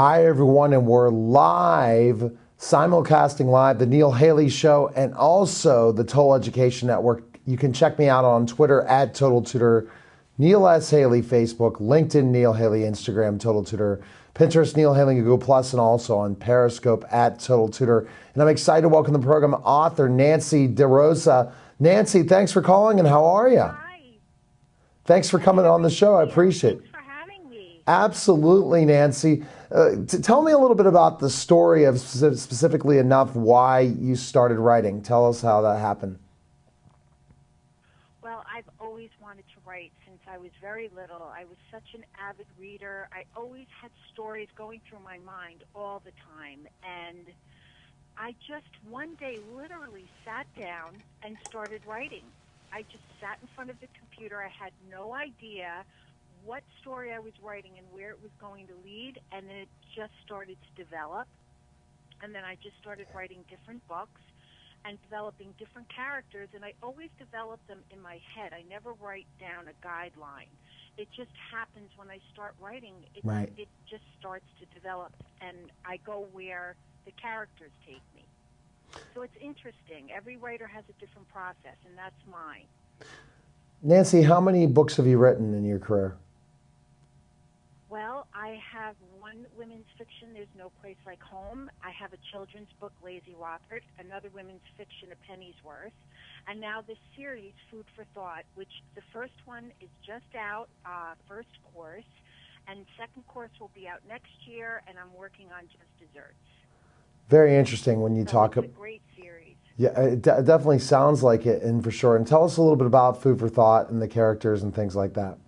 Hi, everyone, and we're live, simulcasting live the Neil Haley Show and also the Total Education Network. You can check me out on Twitter at Total Tutor, Neil S. Haley, Facebook, LinkedIn, Neil Haley, Instagram, Total Tutor, Pinterest, Neil Haley, Google Plus, and also on Periscope at Total Tutor. And I'm excited to welcome the program author Nancy DeRosa. Nancy, thanks for calling, and how are you? Hi. Thanks for coming on the show. I appreciate it. Thanks for having me. Absolutely, Nancy. Tell me a little bit about the story of specifically enough why you started writing. Tell us how that happened. Well, I've always wanted to write since I was very little. I was such an avid reader. I always had stories going through my mind all the time. And I just one day literally sat down and started writing. I just sat in front of the computer. I had no idea what story I was writing and where it was going to lead. And then it just started to develop. And then I just started writing different books and developing different characters, and I always develop them in my head. I never write down a guideline. It just happens when I start writing. Right. It just starts to develop, and I go where the characters take me. So it's interesting. Every writer has a different process, and that's mine. Nancy, how many books have you written in your career? Well, I have one women's fiction, There's No Place Like Home. I have a children's book, Lazy Robert, another women's fiction, A Penny's Worth, and now this series, Food for Thought, which the first one is just out, first course, and second course will be out next year, and I'm working on Just Desserts. Very interesting when you So talk. it's a great series. Yeah, it definitely sounds like it, and for sure. And tell us a little bit about Food for Thought and the characters and things like that.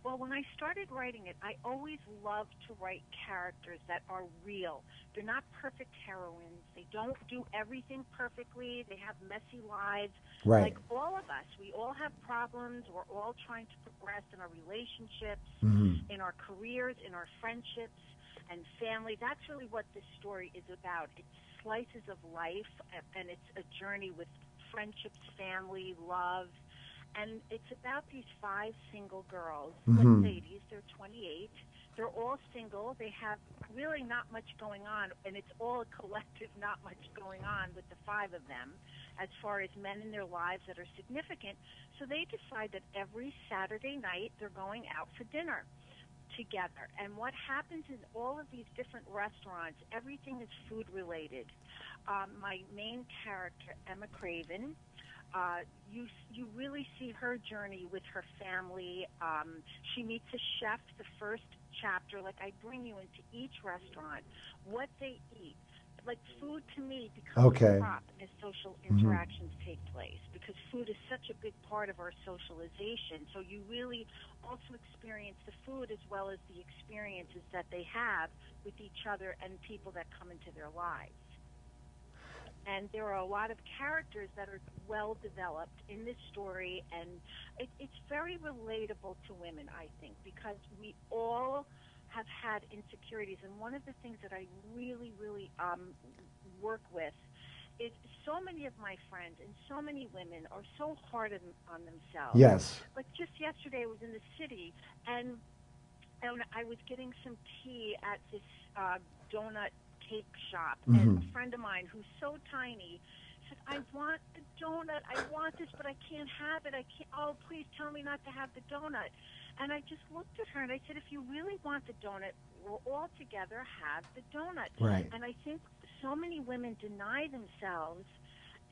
Well, when I started writing it, I always loved to write characters that are real. They're not perfect heroines. They don't do everything perfectly. They have messy lives. Right. Like all of us, we all have problems. We're all trying to progress in our relationships, in our careers, in our friendships, and family. That's really what this story is about. It's slices of life, and it's a journey with friendships, family, love. And it's about these five single girls, ladies, they're 28. They're all single. They have really not much going on, and it's all a collective not much going on with the five of them as far as men in their lives that are significant. So they decide that every Saturday night they're going out for dinner together. And what happens in all of these different restaurants, everything is food related. My main character, Emma Craven, you really see her journey with her family. She meets a chef the first chapter. Like I bring you into each restaurant, what they eat. Like food to me becomes a prop as social interactions take place because food is such a big part of our socialization. So you really also experience the food as well as the experiences that they have with each other and people that come into their lives. And there are a lot of characters that are well developed in this story, and it's very relatable to women, I think, because we all have had insecurities. And one of the things that I really, really work with is so many of my friends and so many women are so hard on themselves. Yes. Like just yesterday, I was in the city, and I was getting some tea at this donut cake shop, and a friend of mine who's so tiny said, "I want the donut. I want this, but I can't have it. I can't. Oh, please tell me not to have the donut." And I just looked at her and I said, "If you really want the donut, we'll all together have the donut." Right. And I think so many women deny themselves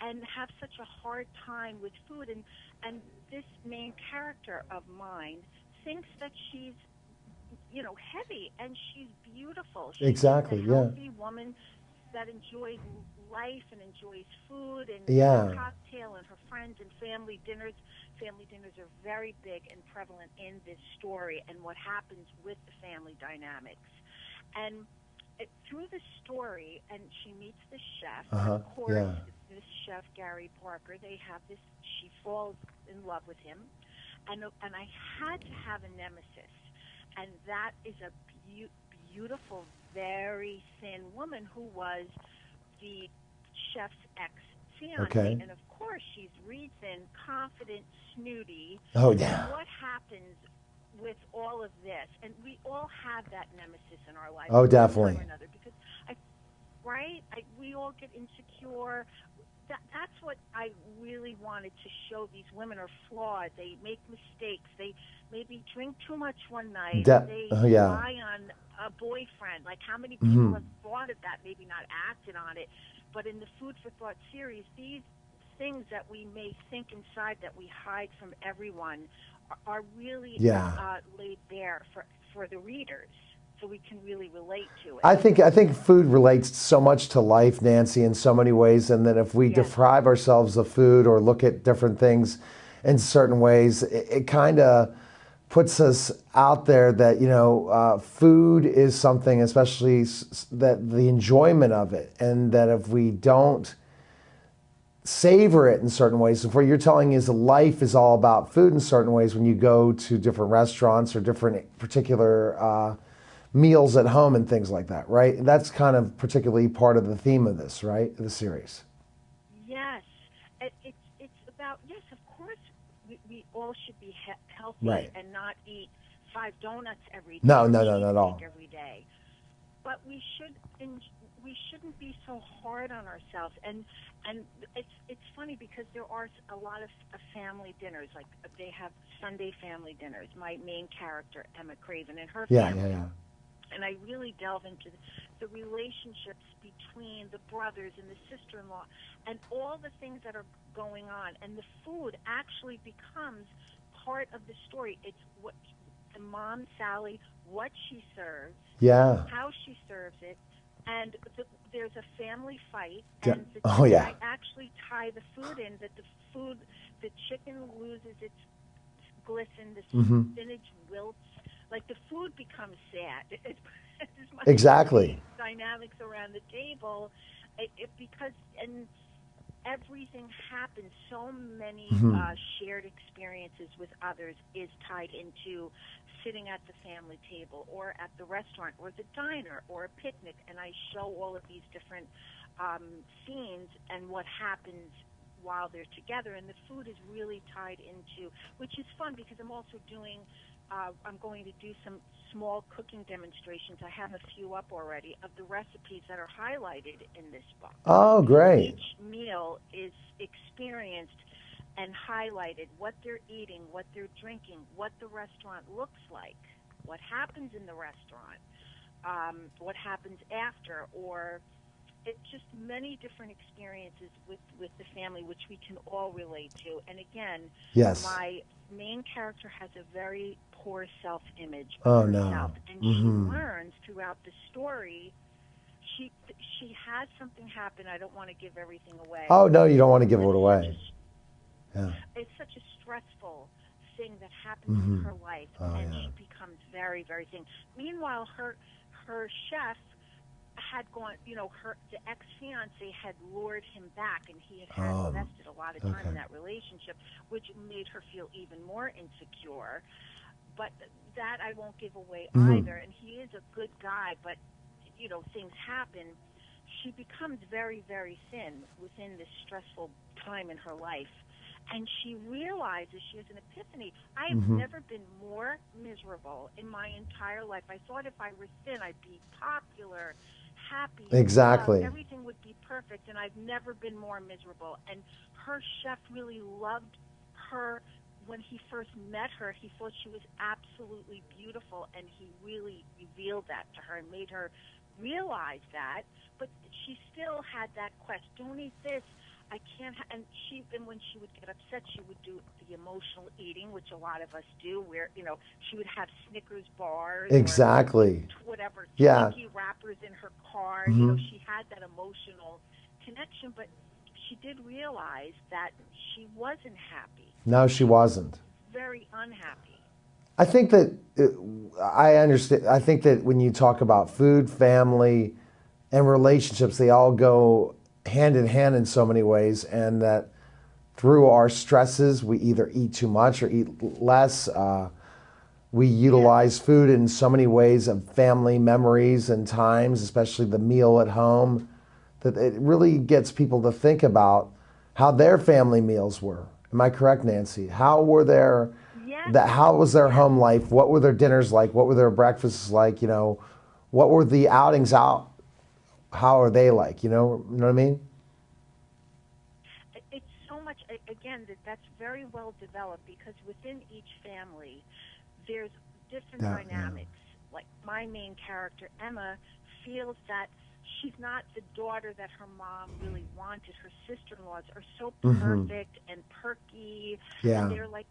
and have such a hard time with food. And this main character of mine thinks that she's heavy, and she's beautiful. She's just a Exactly. Yeah. healthy woman that enjoys life and enjoys food and Yeah. a cocktail and her friends and family dinners. Family dinners are very big and prevalent in this story and what happens with the family dynamics. And through the story, and she meets the chef, and of course, Yeah. this chef, Gary Parker, she falls in love with him. And I had to have a nemesis. And that is a beautiful, very thin woman who was the chef's ex-fiance. Okay. And of course, she's really thin, confident, snooty. Oh, And yeah. what happens with all of this, and we all have that nemesis in our life Oh, at one definitely. time or another, because we all get insecure. That's what I really wanted to show. These women are flawed. They make mistakes. They maybe drink too much one night. They Yeah. rely on a boyfriend. Like, how many people Hmm. have thought of that, maybe not acted on it? But in the Food for Thought series, these things that we may think inside that we hide from everyone are really Yeah. laid bare for the readers, so we can really relate to it. I think food relates so much to life, Nancy, in so many ways, and that if we Yes. deprive ourselves of food or look at different things in certain ways, it kind of puts us out there that food is something, especially that the enjoyment of it, and that if we don't savor it in certain ways. So what you're telling is life is all about food in certain ways when you go to different restaurants or different particular meals at home and things like that, right? That's kind of particularly part of the theme of this, right? The series. Yes, it's about, yes, of course, we all should be healthy Right. and not eat 5 donuts every day No, or no, no, not at all. cheesecake every day. But we shouldn't be so hard on ourselves. And it's funny because there are a lot of family dinners. Like, they have Sunday family dinners. My main character, Emma Craven, and her Yeah, family. yeah, yeah. And I really delve into the relationships between the brothers and the sister-in-law and all the things that are going on. And the food actually becomes part of the story. It's what the mom, Sally, what she serves, Yeah. how she serves it, and there's a family fight, Yeah. and Oh, yeah. I actually tie the food in, that the chicken loses its glisten, the Mhm. spinach wilts, like the food becomes sad. As much Exactly. as the dynamics around the table, because and everything happens. So many shared experiences with others is tied into sitting at the family table or at the restaurant or the diner or a picnic, and I show all of these different scenes and what happens while they're together, and the food is really tied into, which is fun because I'm also doing I'm going to do some small cooking demonstrations. I have a few up already of the recipes that are highlighted in this book. Oh, great. Each meal is experienced and highlighted, what they're eating, what they're drinking, what the restaurant looks like, what happens in the restaurant, what happens after, or it's just many different experiences with the family, which we can all relate to. And again, Yes. my main character has a very poor self-image Oh, of no. herself, and she learns throughout the story. She has something happen. I don't want to give everything away. Oh, no, you don't want to give it It's away. Yeah. It's such a stressful thing that happens in her life, and yeah. she becomes very, very thin. Meanwhile, her chef had gone, the ex-fiance had lured him back, and he had invested a lot of time in that relationship, which made her feel even more insecure. But that I won't give away either. And he is a good guy, but things happen. She becomes very, very thin within this stressful time in her life. And she realizes, she has an epiphany. I have never been more miserable in my entire life. I thought if I were thin, I'd be popular, happy, Exactly. loved, everything would be perfect, and I've never been more miserable. And her chef really loved her. When he first met her, he thought she was absolutely beautiful, and he really revealed that to her and made her realize that. But she still had that quest. Don't eat this. I can't. And when she would get upset, she would do the emotional eating, which a lot of us do, where she would have Snickers bars, Exactly. or whatever, Yeah. Twinkie wrappers in her car. She had that emotional connection, but she did realize that she wasn't happy. No, she wasn't. Very unhappy. I think that I understand. I think that when you talk about food, family, and relationships, they all go hand in hand in so many ways, and that through our stresses, we either eat too much or eat less. We utilize food in so many ways of family memories and times, especially the meal at home, that it really gets people to think about how their family meals were. Am I correct, Nancy? How were their how was their home life? What were their dinners like? What were their breakfasts like? You know, what were the outings out? How are they like? You know what I mean? It's so much, again, that's very well developed because within each family, there's different dynamics. Like my main character, Emma, feels that she's not the daughter that her mom really wanted. Her sister-in-laws are so perfect and perky, and they're like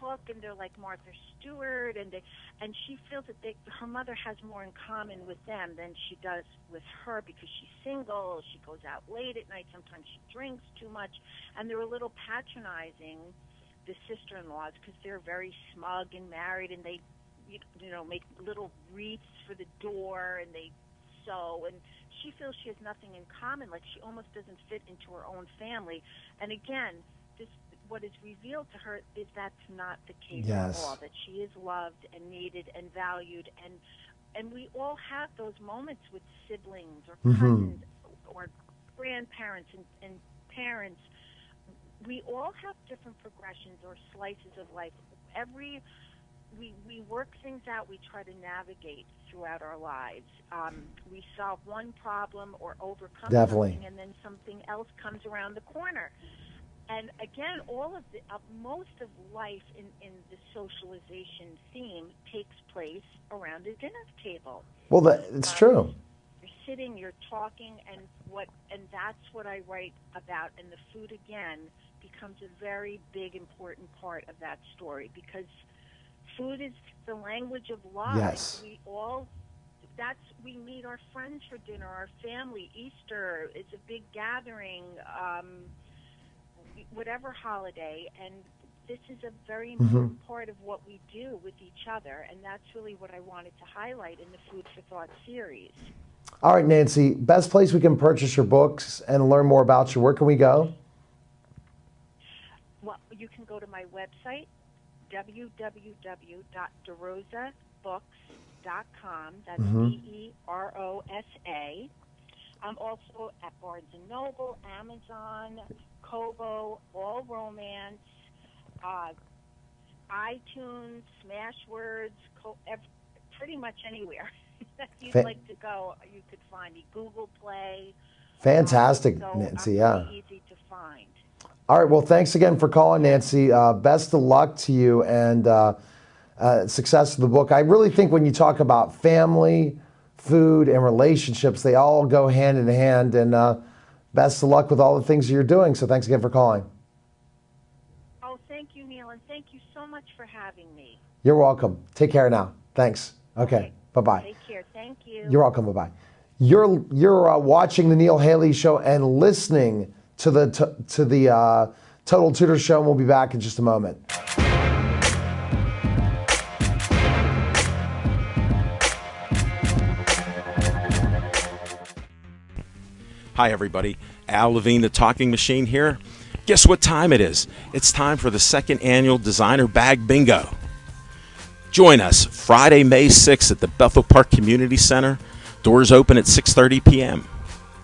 Cook, and they're like Martha Stewart, and she feels that her mother has more in common with them than she does with her because she's single. She goes out late at night. Sometimes she drinks too much, and they're a little patronizing, the sister-in-laws, because they're very smug and married, and they, you know, make little wreaths for the door, and they sew, and she feels she has nothing in common. Like she almost doesn't fit into her own family. And again, what is revealed to her is that's not the case at all, that she is loved and needed and valued, and we all have those moments with siblings or cousins or grandparents and parents. We all have different progressions or slices of life. We work things out, we try to navigate throughout our lives. We solve one problem or overcome something, and then something else comes around the corner. And again, all of most of life in the socialization theme takes place around a dinner table. Well, it's true. You're sitting, you're talking, and that's what I write about. And the food again becomes a very big, important part of that story because food is the language of love. Yes. We meet our friends for dinner, our family. Easter is a big gathering. Whatever holiday, and this is a very important part of what we do with each other, and that's really what I wanted to highlight in the Food for Thought series. All right, Nancy, best place we can purchase your books and learn more about you. Where can we go? Well, you can go to my website, www.derosa.books.com. That's DEROSA. I'm also at Barnes & Noble, Amazon, Kobo, All Romance, iTunes, Smashwords, pretty much anywhere that you'd like to go, you could find me. Google Play. Fantastic, So Nancy. pretty easy to find. All right. Well, thanks again for calling, Nancy. Best of luck to you and success of the book. I really think when you talk about family, food, and relationships, they all go hand in hand. And best of luck with all the things you're doing. So thanks again for calling. Oh, thank you, Neil, and thank you so much for having me. You're welcome. Take care now. Thanks. Okay. Bye-bye. Take care. Thank you. You're welcome. Bye-bye. You're watching the Neil Haley Show and listening to the Total Tutor Show, and we'll be back in just a moment. Hi, everybody. Al Levine, the Talking Machine here. Guess what time it is? It's time for the second annual Designer Bag Bingo. Join us Friday, May 6th at the Bethel Park Community Center. Doors open at 6:30 p.m.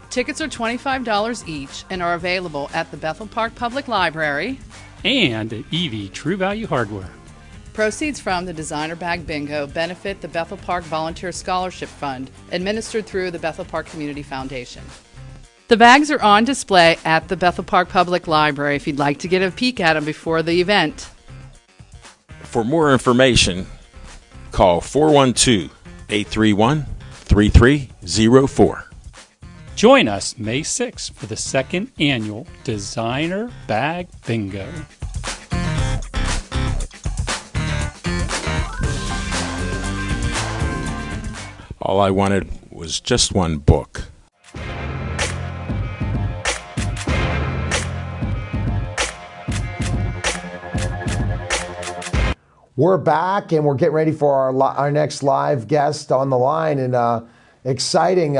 Tickets are $25 each and are available at the Bethel Park Public Library and at EV True Value Hardware. Proceeds from the Designer Bag Bingo benefit the Bethel Park Volunteer Scholarship Fund, administered through the Bethel Park Community Foundation. The bags are on display at the Bethel Park Public Library if you'd like to get a peek at them before the event. For more information, call 412-831-3304. Join us May 6th for the second annual Designer Bag Bingo. All I wanted was just one book. We're back, and we're getting ready for our next live guest on the line, and exciting.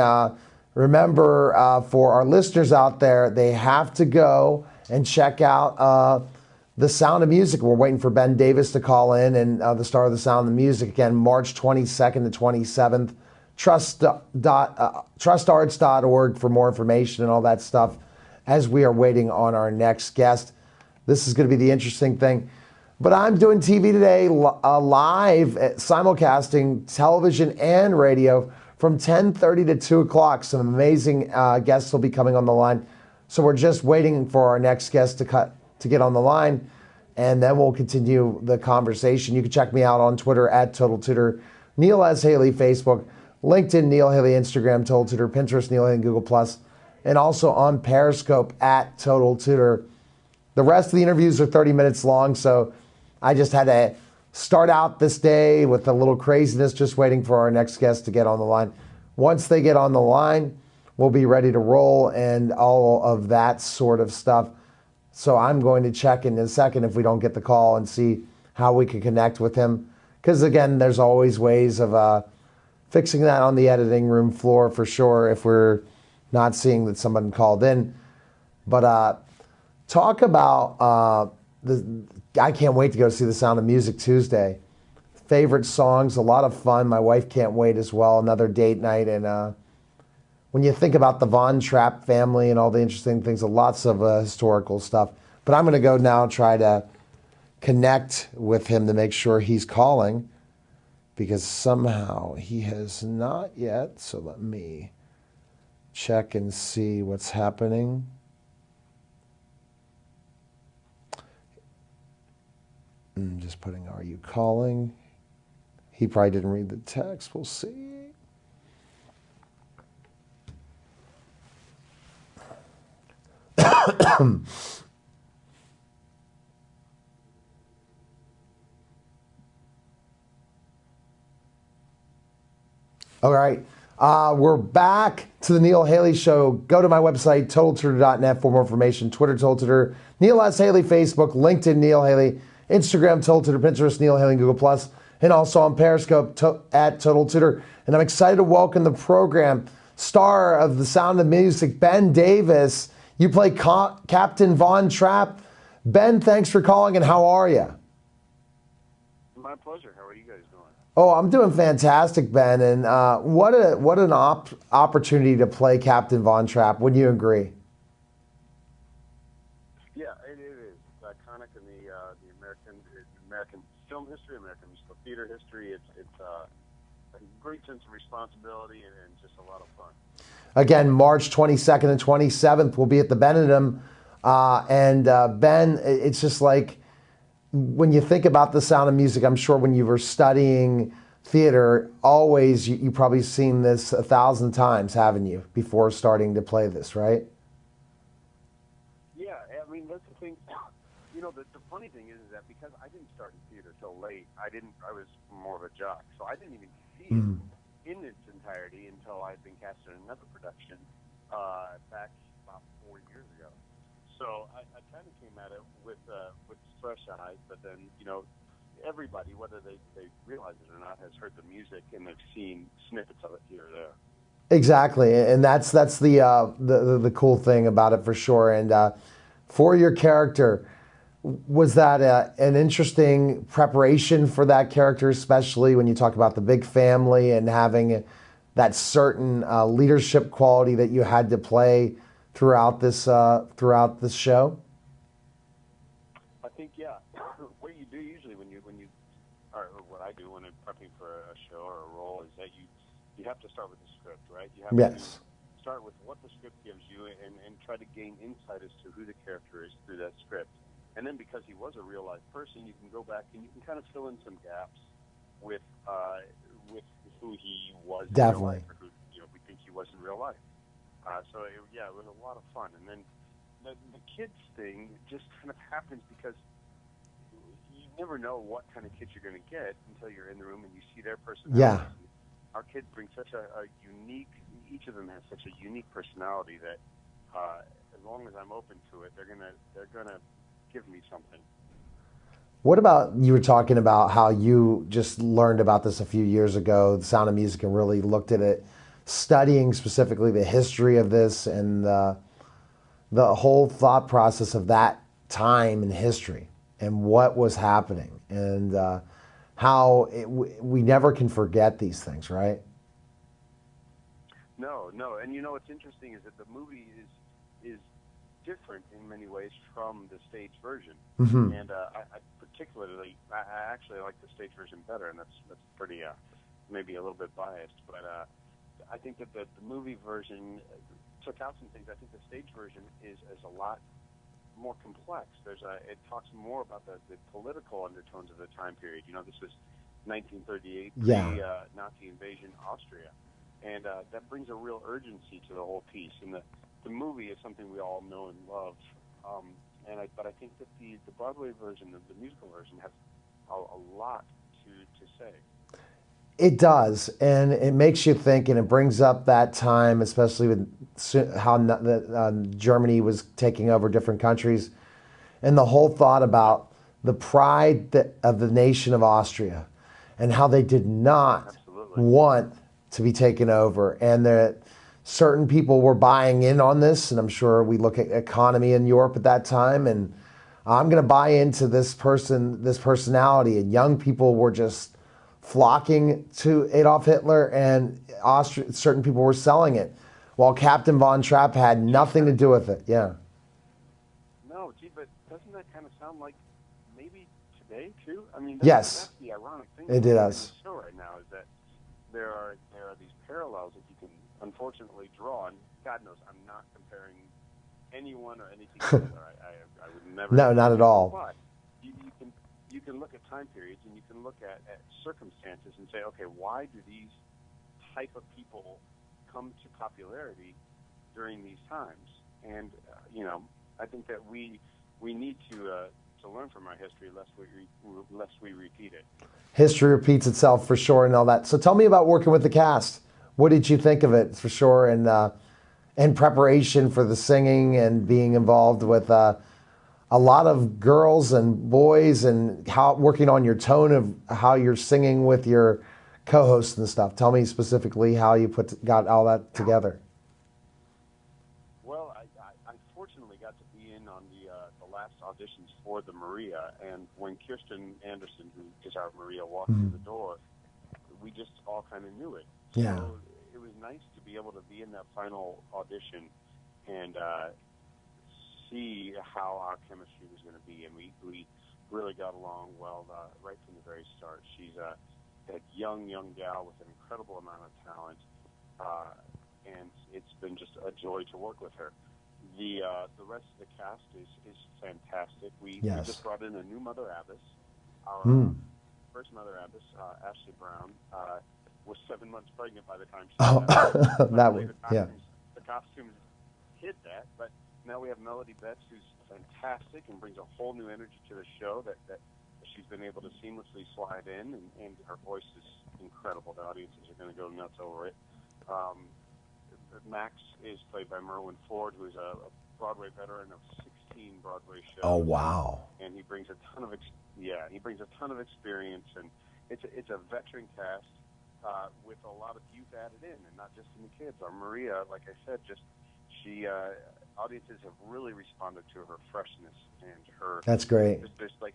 Remember, for our listeners out there, they have to go and check out The Sound of Music. We're waiting for Ben Davis to call in, and the star of The Sound of Music, again, March 22nd to 27th. Trustarts.org for more information and all that stuff as we are waiting on our next guest. This is going to be the interesting thing. But I'm doing TV today, live, simulcasting television and radio from 10:30 to 2 o'clock. Some amazing guests will be coming on the line. So we're just waiting for our next guest to get on the line, and then we'll continue the conversation. You can check me out on Twitter at Total Tutor, Neil S. Haley, Facebook, LinkedIn, Neil Haley, Instagram, Total Tutor, Pinterest, Neil Haley, Google+, and also on Periscope at Total Tutor. The rest of the interviews are 30 minutes long, so I just had to start out this day with a little craziness, just waiting for our next guest to get on the line. Once they get on the line, we'll be ready to roll and all of that sort of stuff. So I'm going to check in a second if we don't get the call and see how we can connect with him. Because again, there's always ways of fixing that on the editing room floor for sure if we're not seeing that someone called in. But talk about I can't wait to go see The Sound of Music Tuesday. Favorite songs, a lot of fun. My wife can't wait as well. Another date night. And when you think about the Von Trapp family and all the interesting things, lots of historical stuff. But I'm going to go now try to connect with him to make sure he's calling, because somehow he has not yet. So let me check and see what's happening. I'm just putting, are you calling? He probably didn't read the text. We'll see. All right. We're back to the Neil Haley Show. Go to my website, totaltutor.net, for more information. Twitter, Total Tutor, Neil S. Haley, Facebook, LinkedIn, Neil Haley, Instagram, Total Tutor, Pinterest, Neil Haley, and Google+, and also on Periscope at Total Tutor. And I'm excited to welcome the program star of The Sound of Music, Ben Davis. You play Captain Von Trapp. Ben, thanks for calling, and how are you? My pleasure. How are you guys doing? Oh, I'm doing fantastic, Ben. And what an opportunity to play Captain Von Trapp. Wouldn't you agree? Yeah, it is. It's iconic in the American film history, American musical theater history. It's a great sense of responsibility and just a lot of fun. Again, March 22nd and 27th, we'll be at the Benedum. Ben, it's just like, when you think about The Sound of Music, I'm sure when you were studying theater, always you probably seen this 1,000 times, haven't you, before starting to play this, right? Yeah, I mean, that's the thing. You know, the funny thing is that because I didn't start in theater till late, I was more of a jock, so I didn't even see it in its entirety until I'd been cast in another production back about 4 years ago. So I kind of came at it with fresh eyes, but then, you know, everybody, whether they realize it or not, has heard the music and they've seen snippets of it here or there. Exactly, and that's the cool thing about it for sure. And for your character, was that an interesting preparation for that character, especially when you talk about the big family and having that certain leadership quality that you had to play throughout this show? I think, yeah. What you do usually when you or what I do when I'm prepping for a show or a role is that you have to start with the script, right? You have to start with what the script gives you and try to gain insight as to who the character is through that script. And then because he was a real life person, you can go back and you can kind of fill in some gaps with who he was in real life, or who we think he was in real life. So it was a lot of fun. And then the kids thing just kind of happens because you never know what kind of kids you're going to get until you're in the room and you see their personality. Yeah. Our kids bring such a unique, each of them has such a unique personality that as long as I'm open to it, they're gonna give me something. What about, you were talking about how you just learned about this a few years ago, The Sound of Music, and really looked at it, studying specifically the history of this and the whole thought process of that time in history and what was happening, and how we never can forget these things, right? No. And what's interesting is that the movie is different in many ways from the stage version. Mm-hmm. And I particularly I actually like the stage version better, and that's pretty maybe a little bit biased, but I think that the movie version took out some things. I think the stage version is a lot more complex. It talks more about the political undertones of the time period. You know, this was 1938, Nazi invasion Austria, and that brings a real urgency to the whole piece. And the movie is something we all know and love. But I think that the Broadway version, the musical version, has a lot to say. It does, and it makes you think, and it brings up that time, especially with how Germany was taking over different countries, and the whole thought about the pride of the nation of Austria, and how they did not want to be taken over, and that certain people were buying in on this. And I'm sure we look at economy in Europe at that time, and I'm going to buy into this personality, and young people were just flocking to Adolf Hitler, and certain people were selling it, while Captain Von Trapp had nothing to do with it. Yeah. No, gee, but doesn't that kind of sound like maybe today too? I mean, yes, that's the ironic thing. It does. The show right now is that there are these parallels that you can unfortunately draw, and God knows I'm not comparing anyone or anything together. I would never. No, not at all. But you can look at time periods, and you can look at circumstances and say, okay, why do these type of people come to popularity during these times? And I think that we need to learn from our history lest we repeat it. History repeats itself for sure, and all that. So tell me about working with the cast. What did you think of it, for sure, and in preparation for the singing and being involved with a lot of girls and boys, and how working on your tone of how you're singing with your co-hosts and stuff? Tell me specifically how you got all that together. Well, I unfortunately got to be in on the last auditions for the Maria, and when Kirsten Anderson, who is our Maria, walked through the door, we just all kind of knew it. Yeah. So it was nice to be able to be in that final audition and see how our chemistry was going to be, and we really got along well right from the very start. She's a young gal with an incredible amount of talent, and it's been just a joy to work with her. The rest of the cast is fantastic. We just brought in a new Mother Abbess. Our first Mother Abbess, Ashley Brown, was 7 months pregnant by the time she the costumes hid that, but now we have Melody Betts, who's fantastic and brings a whole new energy to the show that she's been able to seamlessly slide in, and her voice is incredible. The audiences are going to go nuts over it. Max is played by Merwin Ford, who is a Broadway veteran of 16 Broadway shows. Oh, wow. And he brings a ton of experience, and it's a veteran cast with a lot of youth added in, and not just in the kids. Our Maria, like I said, audiences have really responded to her freshness and her. That's great. There's an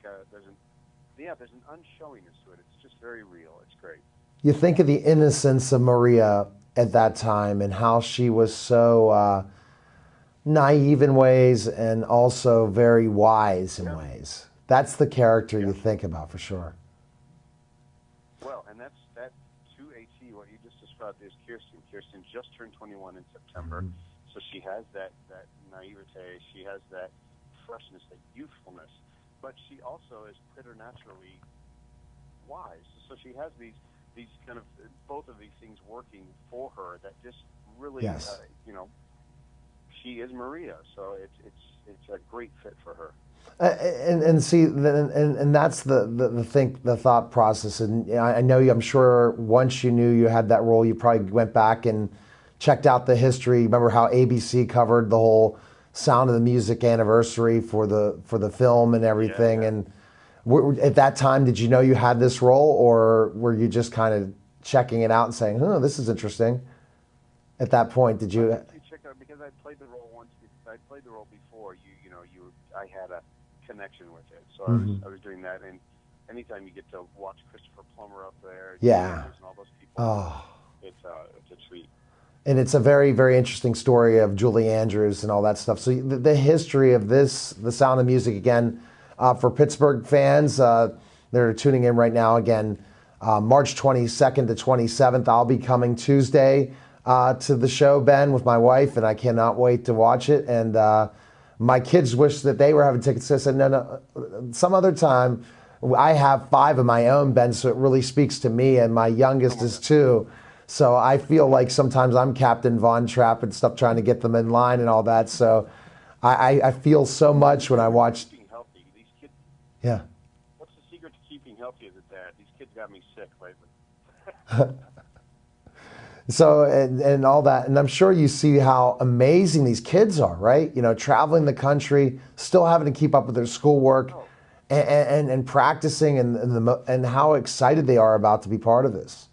unshowiness to it. It's just very real. It's great. You think of the innocence of Maria at that time, and how she was so naive in ways, and also very wise in ways. That's the character you think about, for sure. Well, and that to AT, what you just described is Kirsten. Kirsten just turned 21 in September. So she has that naivete, she has that freshness, that youthfulness, but she also is preternaturally wise. So she has these kind of, both of these things working for her that just really, she is Maria. So it's a great fit for her. And see, and that's the thought process. And I know I'm sure once you knew you had that role, you probably went back and checked out the history. Remember how ABC covered the whole Sound of the Music anniversary for the film and everything. Yeah. And at that time, did you know you had this role, or were you just kind of checking it out and saying, "Oh, this is interesting"? At that point, did you? Check out, because I played the role once. I played the role before. I had a connection with it, so I was doing that. And anytime you get to watch Christopher Plummer up there, and all those people, it's a treat. And it's a very, very interesting story of Julie Andrews and all that stuff. So the history of this, The Sound of Music, again, for Pittsburgh fans, that are tuning in right now. Again, March 22nd to 27th, I'll be coming Tuesday to the show, Ben, with my wife, and I cannot wait to watch it. And my kids wish that they were having tickets. So I said, no, some other time. I have 5 of my own, Ben, so it really speaks to me, and my youngest is 2. So I feel like sometimes I'm Captain Von Trapp and stuff, trying to get them in line and all that. So I feel so much when I watch. Keeping healthy. These kids. Yeah. What's the secret to keeping healthy as a dad? These kids got me sick lately. So, and all that. And I'm sure you see how amazing these kids are, right? You know, traveling the country, still having to keep up with their schoolwork. Oh. And practicing and how excited they are about to be part of this.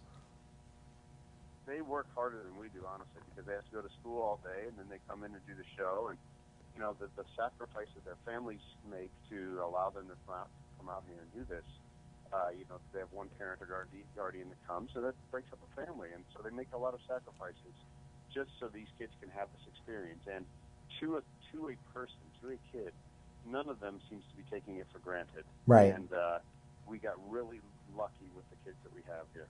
They work harder than we do, honestly, because they have to go to school all day, and then they come in and do the show. And you know, the sacrifices their families make to allow them to come out here and do this. You know, they have one parent or guardian that comes, so that breaks up a family, and so they make a lot of sacrifices just so these kids can have this experience. And to a person, to a kid, none of them seems to be taking it for granted. Right. And we got really lucky with the kids that we have here.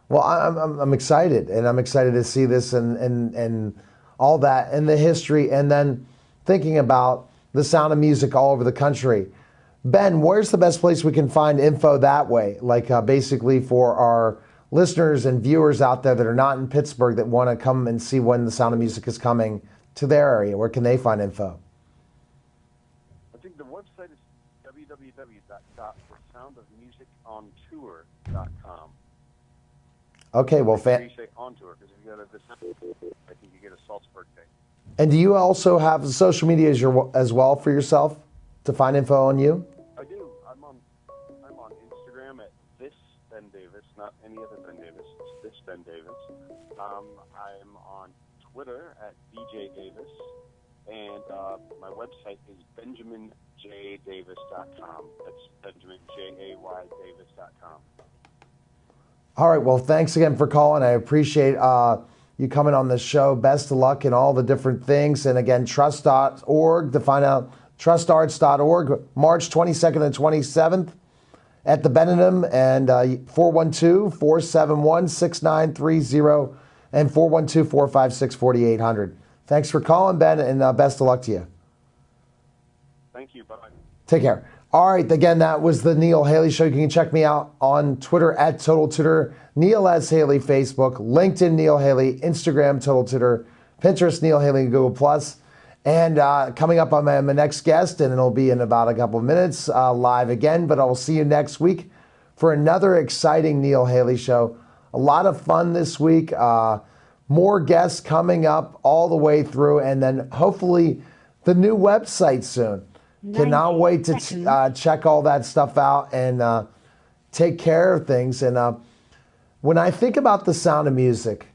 Well, I'm excited, and I'm excited to see this and all that, and the history, and then thinking about the Sound of Music all over the country. Ben, where's the best place we can find info that way? Like basically for our listeners and viewers out there that are not in Pittsburgh that want to come and see when the Sound of Music is coming to their area, where can they find info? The website is www.thesoundofmusicontour.com. Okay, well, you say on tour, because if you go to this, I think you get a Salzburg day. And do you also have social media as well for yourself to find info on you? I do. I'm on Instagram at this Ben Davis, not any other Ben Davis. It's this Ben Davis. I'm on Twitter at BJ Davis. And my website is benjaminjdavis.com. That's benjaminjaydavis.com. All right. Well, thanks again for calling. I appreciate you coming on the show. Best of luck in all the different things. And again, trust.org to find out, trustarts.org, March 22nd and 27th at the Benedum, and 412-471-6930 and 412-456-4800. Thanks for calling, Ben, and best of luck to you. Thank you. Bye-bye. Take care. All right. Again, that was the Neil Haley Show. You can check me out on Twitter at Total Tutor, Neil S. Haley, Facebook, LinkedIn, Neil Haley, Instagram, Total Tutor, Pinterest, Neil Haley, Google+. And coming up on my next guest, and it'll be in about a couple of minutes, live again, but I will see you next week for another exciting Neil Haley Show. A lot of fun this week. More guests coming up all the way through, and then hopefully the new website soon. Cannot wait to check all that stuff out and take care of things. And when I think about the Sound of Music,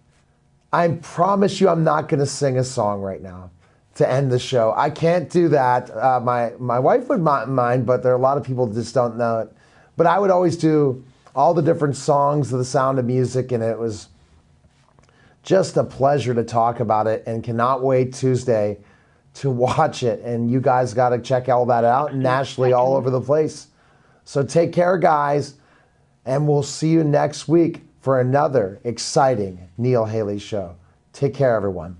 I promise you I'm not going to sing a song right now to end the show. I can't do that. My wife would not mind, but there are a lot of people who just don't know it. But I would always do all the different songs of the Sound of Music, and it was just a pleasure to talk about it, and cannot wait Tuesday to watch it. And you guys got to check all that out nationally, all over the place. So take care, guys, and we'll see you next week for another exciting Neil Haley Show. Take care, everyone.